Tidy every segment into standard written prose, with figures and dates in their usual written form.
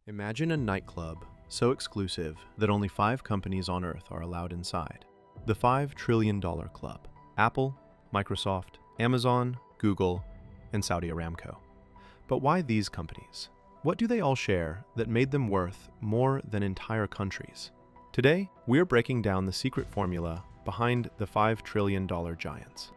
Imagine a nightclub so exclusive that only 5 companies on Earth are allowed inside. The $5 trillion club. Apple, Microsoft, Amazon, Google, and Saudi Aramco. But why these companies? What do they all share that made them worth more than entire countries? Today, we're breaking down the secret formula behind the $5 trillion giants.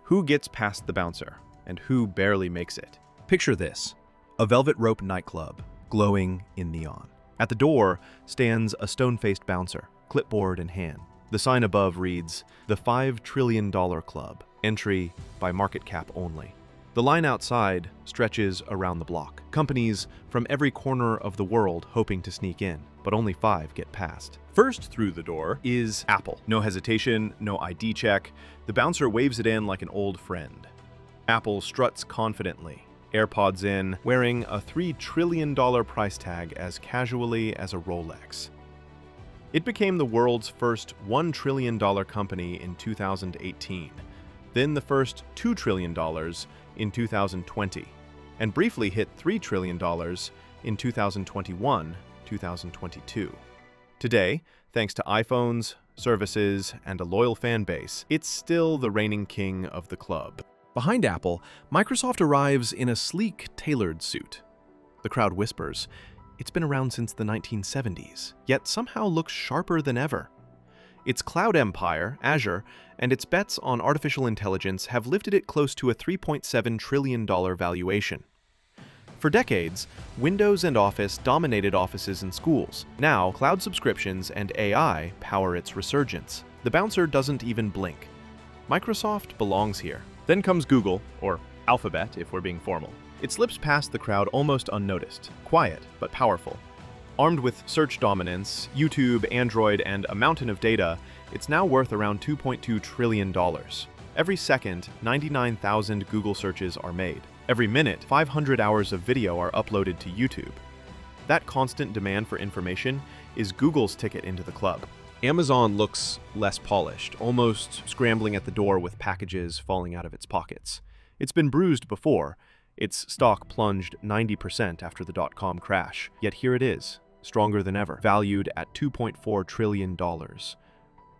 Who gets past the bouncer, and who barely makes it? Picture this: a velvet rope nightclub, glowing in neon. At the door stands a stone-faced bouncer, clipboard in hand. The sign above reads, "The $5 trillion Club, entry by market cap only." The line outside stretches around the block. Companies from every corner of the world hoping to sneak in, but only 5 get past. First through the door is Apple. No hesitation, no ID check. The bouncer waves it in like an old friend. Apple struts confidently, AirPods in, wearing a $3 trillion price tag as casually as a Rolex. It became the world's first $1 trillion company in 2018, then the first $2 trillion in 2020, and briefly hit $3 trillion in 2021-2022. Today, thanks to iPhones, services, and a loyal fan base, it's still the reigning king of the club. Behind Apple, Microsoft arrives in a sleek, tailored suit. The crowd whispers, it's been around since the 1970s, yet somehow looks sharper than ever. Its cloud empire, Azure, and its bets on artificial intelligence have lifted it close to a $3.7 trillion valuation. For decades, Windows and Office dominated offices and schools. Now, cloud subscriptions and AI power its resurgence. The bouncer doesn't even blink. Microsoft belongs here. Then comes Google, or Alphabet if we're being formal. It slips past the crowd almost unnoticed, quiet but powerful. Armed with search dominance, YouTube, Android, and a mountain of data, it's now worth around $2.2 trillion. Every second, 99,000 Google searches are made. Every minute, 500 hours of video are uploaded to YouTube. That constant demand for information is Google's ticket into the club. Amazon looks less polished, almost scrambling at the door with packages falling out of its pockets. It's been bruised before. Its stock plunged 90% after the dot-com crash. Yet here it is, stronger than ever, valued at $2.4 trillion,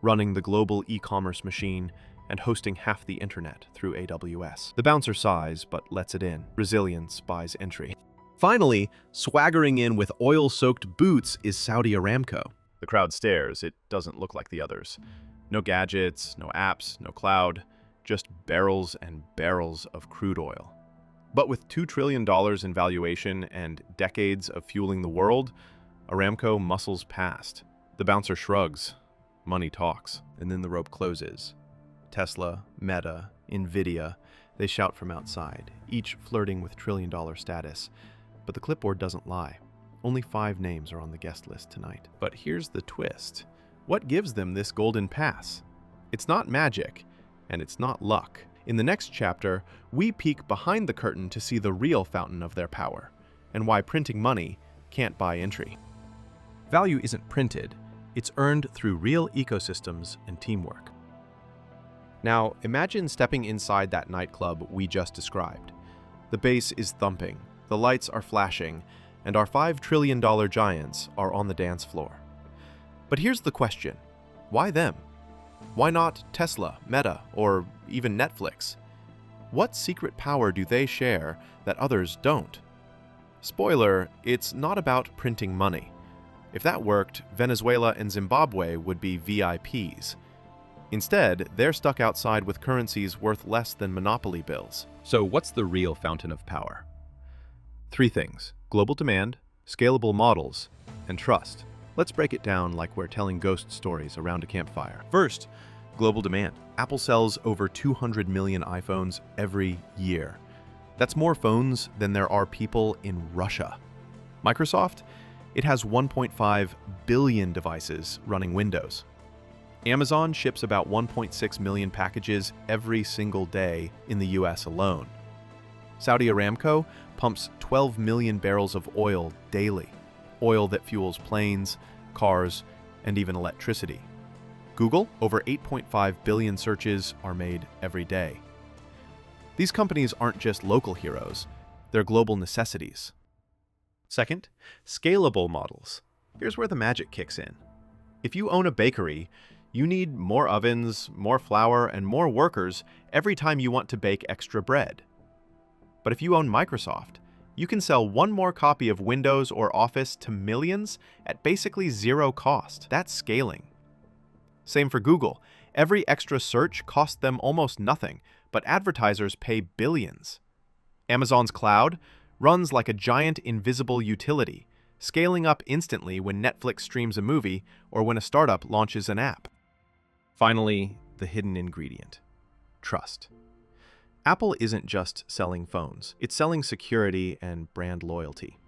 running the global e-commerce machine and hosting half the internet through AWS. The bouncer sighs, but lets it in. Resilience buys entry. Finally, swaggering in with oil-soaked boots is Saudi Aramco. The crowd stares. It doesn't look like the others. No gadgets, no apps, no cloud, just barrels and barrels of crude oil. But with $2 trillion in valuation and decades of fueling the world, Aramco muscles past. The bouncer shrugs. Money talks. And then the rope closes. Tesla, Meta, Nvidia, they shout from outside, each flirting with trillion-dollar status. But the clipboard doesn't lie. Only 5 names are on the guest list tonight. But here's the twist. What gives them this golden pass? It's not magic, and it's not luck. In the next chapter, we peek behind the curtain to see the real fountain of their power, and why printing money can't buy entry. Value isn't printed, it's earned through real ecosystems and teamwork. Now, imagine stepping inside that nightclub we just described. The bass is thumping, the lights are flashing, and our $5 trillion giants are on the dance floor. But here's the question: why them? Why not Tesla, Meta, or even Netflix? What secret power do they share that others don't? Spoiler, it's not about printing money. If that worked, Venezuela and Zimbabwe would be VIPs. Instead, they're stuck outside with currencies worth less than monopoly bills. So what's the real fountain of power? 3 things: global demand, scalable models, and trust. Let's break it down like we're telling ghost stories around a campfire. First, global demand. Apple sells over 200 million iPhones every year. That's more phones than there are people in Russia. Microsoft? It has 1.5 billion devices running Windows. Amazon ships about 1.6 million packages every single day in the US alone. Saudi Aramco pumps 12 million barrels of oil daily, oil that fuels planes, cars, and even electricity. Google, over 8.5 billion searches are made every day. These companies aren't just local heroes, they're global necessities. Second, scalable models. Here's where the magic kicks in. If you own a bakery, you need more ovens, more flour, and more workers every time you want to bake extra bread. But if you own Microsoft, you can sell one more copy of Windows or Office to millions at basically zero cost. That's scaling. Same for Google. Every extra search costs them almost nothing, but advertisers pay billions. Amazon's cloud runs like a giant invisible utility, scaling up instantly when Netflix streams a movie or when a startup launches an app. Finally, the hidden ingredient: trust. Apple isn't just selling phones, it's selling security and brand loyalty.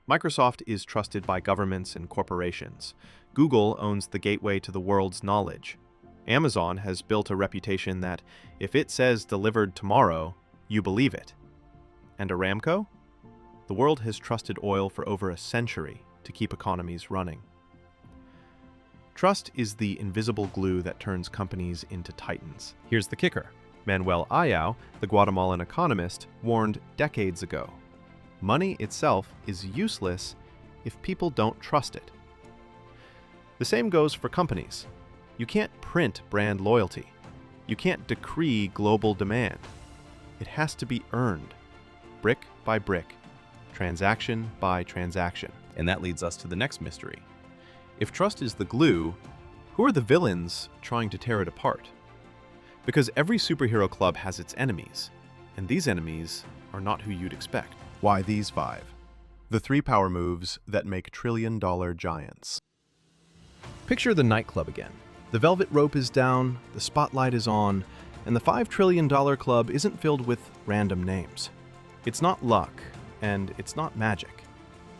Microsoft is trusted by governments and corporations. Google owns the gateway to the world's knowledge. Amazon has built a reputation that, if it says delivered tomorrow, you believe it. And Aramco? The world has trusted oil for over a century to keep economies running. Trust is the invisible glue that turns companies into titans. Here's the kicker. Manuel Ayau, the Guatemalan economist, warned decades ago. Money itself is useless if people don't trust it. The same goes for companies. You can't print brand loyalty. You can't decree global demand. It has to be earned, brick by brick, transaction by transaction. And that leads us to the next mystery. If trust is the glue, who are the villains trying to tear it apart? Because every superhero club has its enemies, and these enemies are not who you'd expect. Why these 5? The 3 power moves that make trillion-dollar giants. Picture the nightclub again. The velvet rope is down, the spotlight is on, and the $5 trillion club isn't filled with random names. It's not luck, and it's not magic.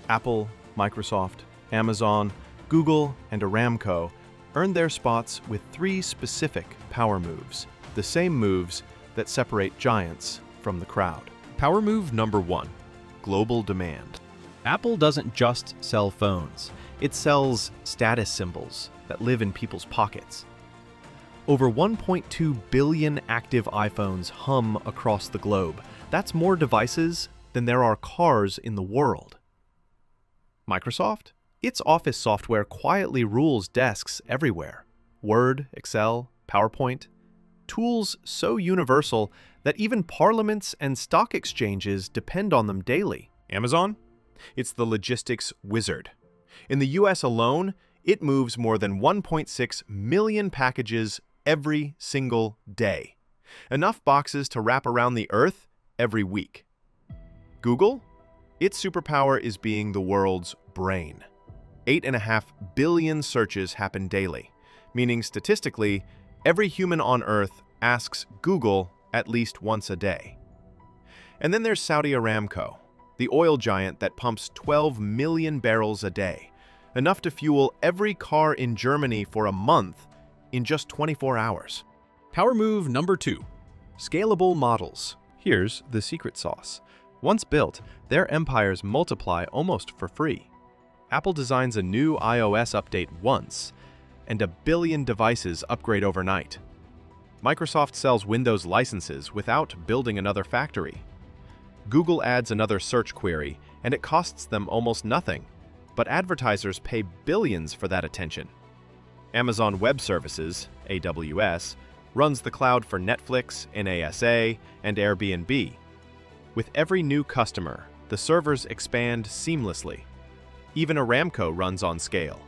Apple, Microsoft, Amazon, Google, and Aramco earned their spots with 3 specific power moves, the same moves that separate giants from the crowd. Power move number 1, global demand. Apple doesn't just sell phones, it sells status symbols that live in people's pockets. Over 1.2 billion active iPhones hum across the globe. That's more devices than there are cars in the world. Microsoft? Its Office software quietly rules desks everywhere. Word, Excel, PowerPoint. Tools so universal that even parliaments and stock exchanges depend on them daily. Amazon? It's the logistics wizard. In the US alone, it moves more than 1.6 million packages every single day. Enough boxes to wrap around the Earth every week. Google? Its superpower is being the world's brain. 8.5 billion searches happen daily, meaning statistically, every human on Earth asks Google at least once a day. And then there's Saudi Aramco, the oil giant that pumps 12 million barrels a day, enough to fuel every car in Germany for a month in just 24 hours. Power move number 2, scalable models. Here's the secret sauce. Once built, their empires multiply almost for free. Apple designs a new iOS update once, and 1 billion devices upgrade overnight. Microsoft sells Windows licenses without building another factory. Google adds another search query, and it costs them almost nothing, but advertisers pay billions for that attention. Amazon Web Services, AWS, runs the cloud for Netflix, NASA, and Airbnb. With every new customer, the servers expand seamlessly. Even Aramco runs on scale.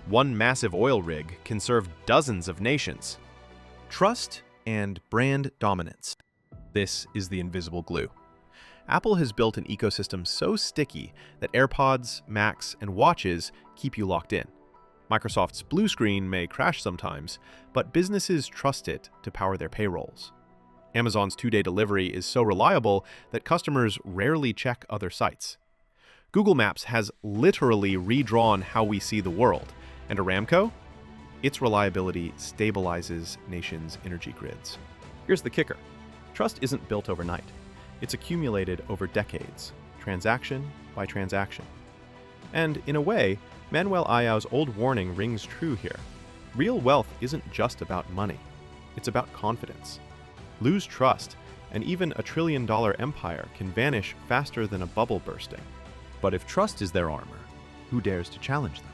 One massive oil rig can serve dozens of nations. Trust and brand dominance. This is the invisible glue. Apple has built an ecosystem so sticky that AirPods, Macs, and watches keep you locked in. Microsoft's blue screen may crash sometimes, but businesses trust it to power their payrolls. Amazon's 2-day delivery is so reliable that customers rarely check other sites. Google Maps has literally redrawn how we see the world, and Aramco? Its reliability stabilizes nations' energy grids. Here's the kicker. Trust isn't built overnight. It's accumulated over decades, transaction by transaction. And in a way, Manuel Ayau's old warning rings true here. Real wealth isn't just about money. It's about confidence. Lose trust, and even $1 trillion empire can vanish faster than a bubble bursting. But if trust is their armor, who dares to challenge them?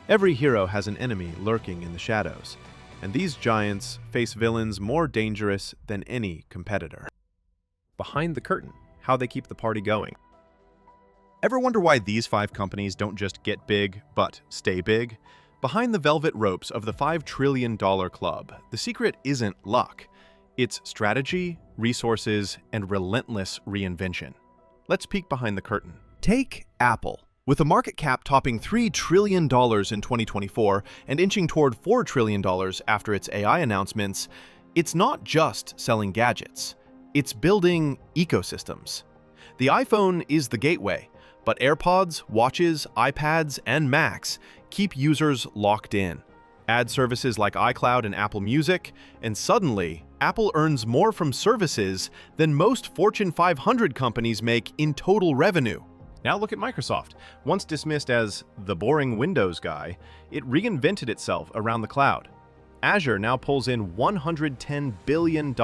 Every hero has an enemy lurking in the shadows, and these giants face villains more dangerous than any competitor. Behind the curtain, how they keep the party going. Ever wonder why these 5 companies don't just get big, but stay big? Behind the velvet ropes of the $5 trillion club, the secret isn't luck. It's strategy, resources, and relentless reinvention. Let's peek behind the curtain. Take Apple. With a market cap topping $3 trillion in 2024 and inching toward $4 trillion after its AI announcements, it's not just selling gadgets. It's building ecosystems. The iPhone is the gateway, but AirPods, watches, iPads, and Macs keep users locked in. Add services like iCloud and Apple Music, and suddenly, Apple earns more from services than most Fortune 500 companies make in total revenue. Now look at Microsoft. Once dismissed as the boring Windows guy, it reinvented itself around the cloud. Azure now pulls in $110 billion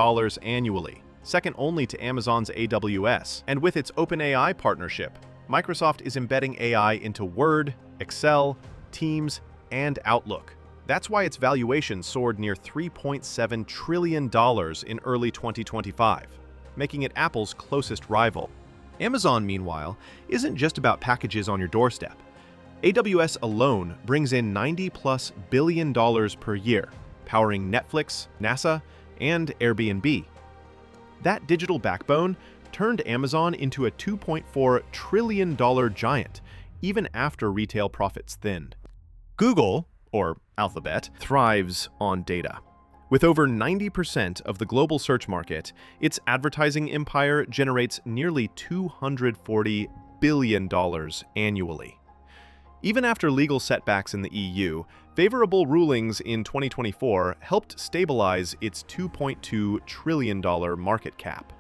annually, second only to Amazon's AWS. And with its OpenAI partnership, Microsoft is embedding AI into Word, Excel, Teams, and Outlook. That's why its valuation soared near $3.7 trillion in early 2025, making it Apple's closest rival. Amazon, meanwhile, isn't just about packages on your doorstep. AWS alone brings in $90+ billion per year, powering Netflix, NASA, and Airbnb. That digital backbone turned Amazon into a $2.4 trillion giant, even after retail profits thinned. Google, or Alphabet, thrives on data. With over 90% of the global search market, its advertising empire generates nearly $240 billion annually. Even after legal setbacks in the EU, favorable rulings in 2024 helped stabilize its $2.2 trillion market cap.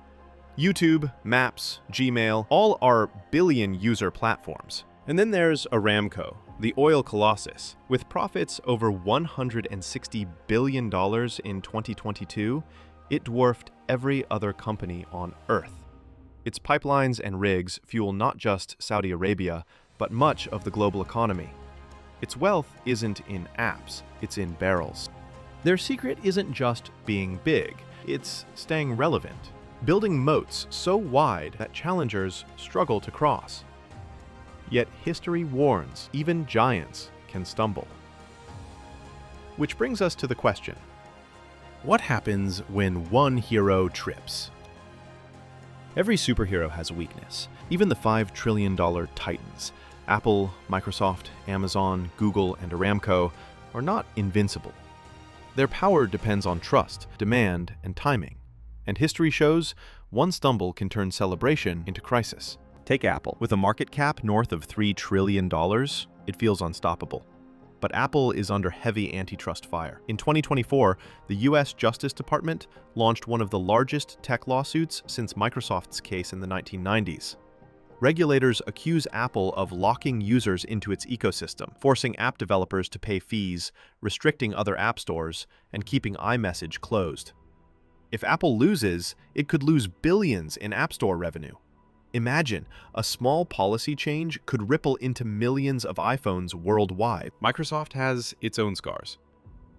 YouTube, Maps, Gmail, all are billion-user platforms. And then there's Aramco, the oil colossus. With profits over $160 billion in 2022, it dwarfed every other company on Earth. Its pipelines and rigs fuel not just Saudi Arabia, but much of the global economy. Its wealth isn't in apps, it's in barrels. Their secret isn't just being big, it's staying relevant, building moats so wide that challengers struggle to cross. Yet history warns, even giants can stumble. Which brings us to the question, what happens when one hero trips? Every superhero has a weakness. Even the $5 trillion titans, Apple, Microsoft, Amazon, Google, and Aramco, are not invincible. Their power depends on trust, demand, and timing. And history shows one stumble can turn celebration into crisis. Take Apple. With a market cap north of $3 trillion, it feels unstoppable. But Apple is under heavy antitrust fire. In 2024, the US Justice Department launched one of the largest tech lawsuits since Microsoft's case in the 1990s. Regulators accuse Apple of locking users into its ecosystem, forcing app developers to pay fees, restricting other app stores, and keeping iMessage closed. If Apple loses, it could lose billions in App Store revenue. Imagine, a small policy change could ripple into millions of iPhones worldwide. Microsoft has its own scars.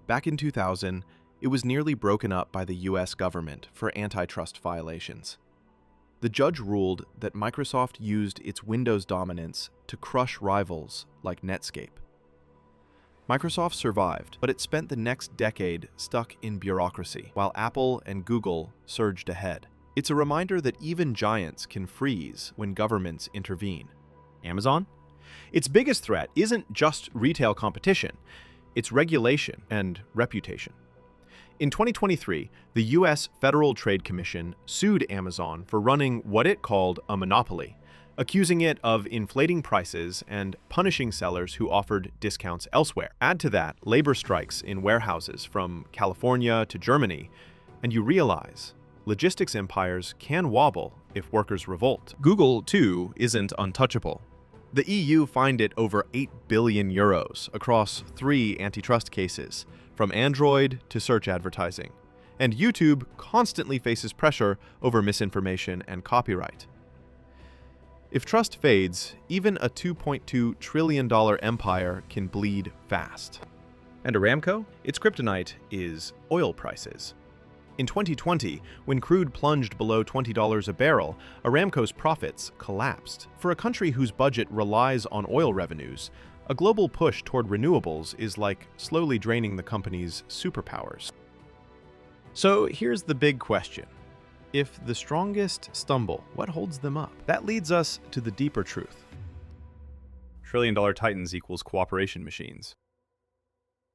Back in 2000, it was nearly broken up by the US government for antitrust violations. The judge ruled that Microsoft used its Windows dominance to crush rivals like Netscape. Microsoft survived, but it spent the next decade stuck in bureaucracy, while Apple and Google surged ahead. It's a reminder that even giants can freeze when governments intervene. Amazon? Its biggest threat isn't just retail competition, it's regulation and reputation. In 2023, the US Federal Trade Commission sued Amazon for running what it called a monopoly, accusing it of inflating prices and punishing sellers who offered discounts elsewhere. Add to that labor strikes in warehouses from California to Germany, and you realize logistics empires can wobble if workers revolt. Google, too, isn't untouchable. The EU fined it over 8 billion euros across 3 antitrust cases, from Android to search advertising. And YouTube constantly faces pressure over misinformation and copyright. If trust fades, even a $2.2 trillion empire can bleed fast. And Aramco? Its kryptonite is oil prices. In 2020, when crude plunged below $20 a barrel, Aramco's profits collapsed. For a country whose budget relies on oil revenues, a global push toward renewables is like slowly draining the company's superpowers. So here's the big question. If the strongest stumble, what holds them up? That leads us to the deeper truth. Trillion-dollar titans equals cooperation machines.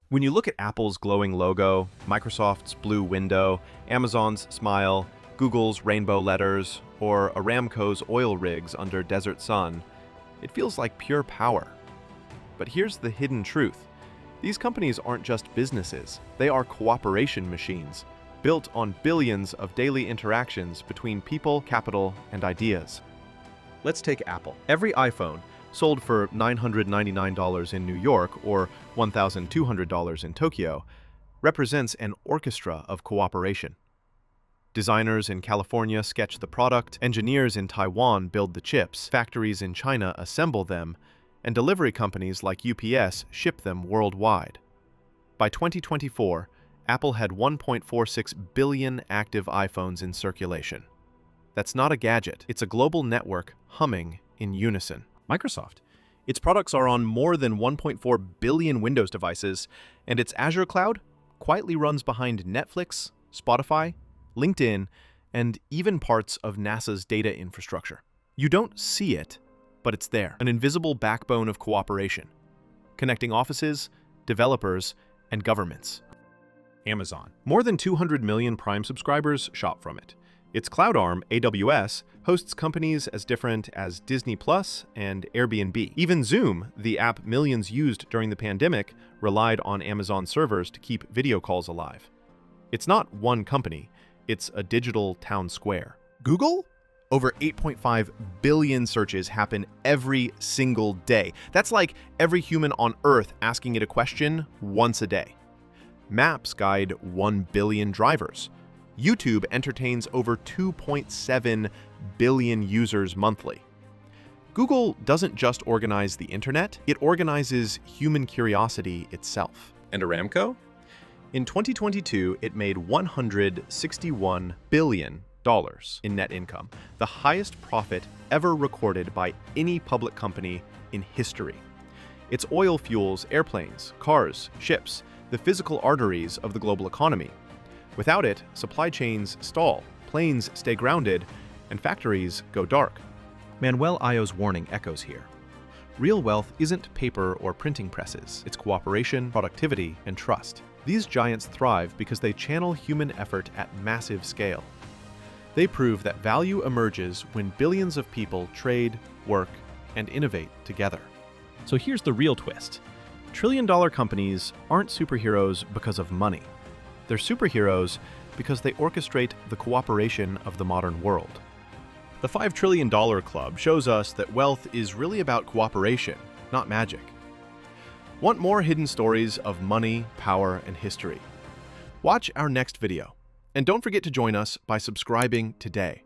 When you look at Apple's glowing logo, Microsoft's blue window, Amazon's smile, Google's rainbow letters, or Aramco's oil rigs under desert sun, it feels like pure power. But here's the hidden truth. These companies aren't just businesses. They are cooperation machines, built on billions of daily interactions between people, capital, and ideas. Let's take Apple. Every iPhone, sold for $999 in New York or $1,200 in Tokyo, represents an orchestra of cooperation. Designers in California sketch the product, engineers in Taiwan build the chips, factories in China assemble them, and delivery companies like UPS ship them worldwide. By 2024, Apple had 1.46 billion active iPhones in circulation. That's not a gadget, it's a global network humming in unison. Microsoft. Its products are on more than 1.4 billion Windows devices, and its Azure cloud quietly runs behind Netflix, Spotify, LinkedIn, and even parts of NASA's data infrastructure. You don't see it, but it's there, an invisible backbone of cooperation, connecting offices, developers, and governments. Amazon. More than 200 million Prime subscribers shop from it. Its cloud arm, AWS, hosts companies as different as Disney Plus and Airbnb. Even Zoom, the app millions used during the pandemic, relied on Amazon servers to keep video calls alive. It's not one company, it's a digital town square. Google? Over 8.5 billion searches happen every single day. That's like every human on Earth asking it a question once a day. Maps guide 1 billion drivers. YouTube entertains over 2.7 billion users monthly. Google doesn't just organize the internet, it organizes human curiosity itself. And Aramco? In 2022, it made $161 billion in net income, the highest profit ever recorded by any public company in history. Its oil fuels airplanes, cars, ships, the physical arteries of the global economy. Without it, supply chains stall, planes stay grounded, and factories go dark. Manuel Ayo's warning echoes here. Real wealth isn't paper or printing presses. It's cooperation, productivity, and trust. These giants thrive because they channel human effort at massive scale. They prove that value emerges when billions of people trade, work, and innovate together. So here's the real twist. Trillion-dollar companies aren't superheroes because of money. They're superheroes because they orchestrate the cooperation of the modern world. The $5 trillion club shows us that wealth is really about cooperation, not magic. Want more hidden stories of money, power, and history? Watch our next video. And don't forget to join us by subscribing today.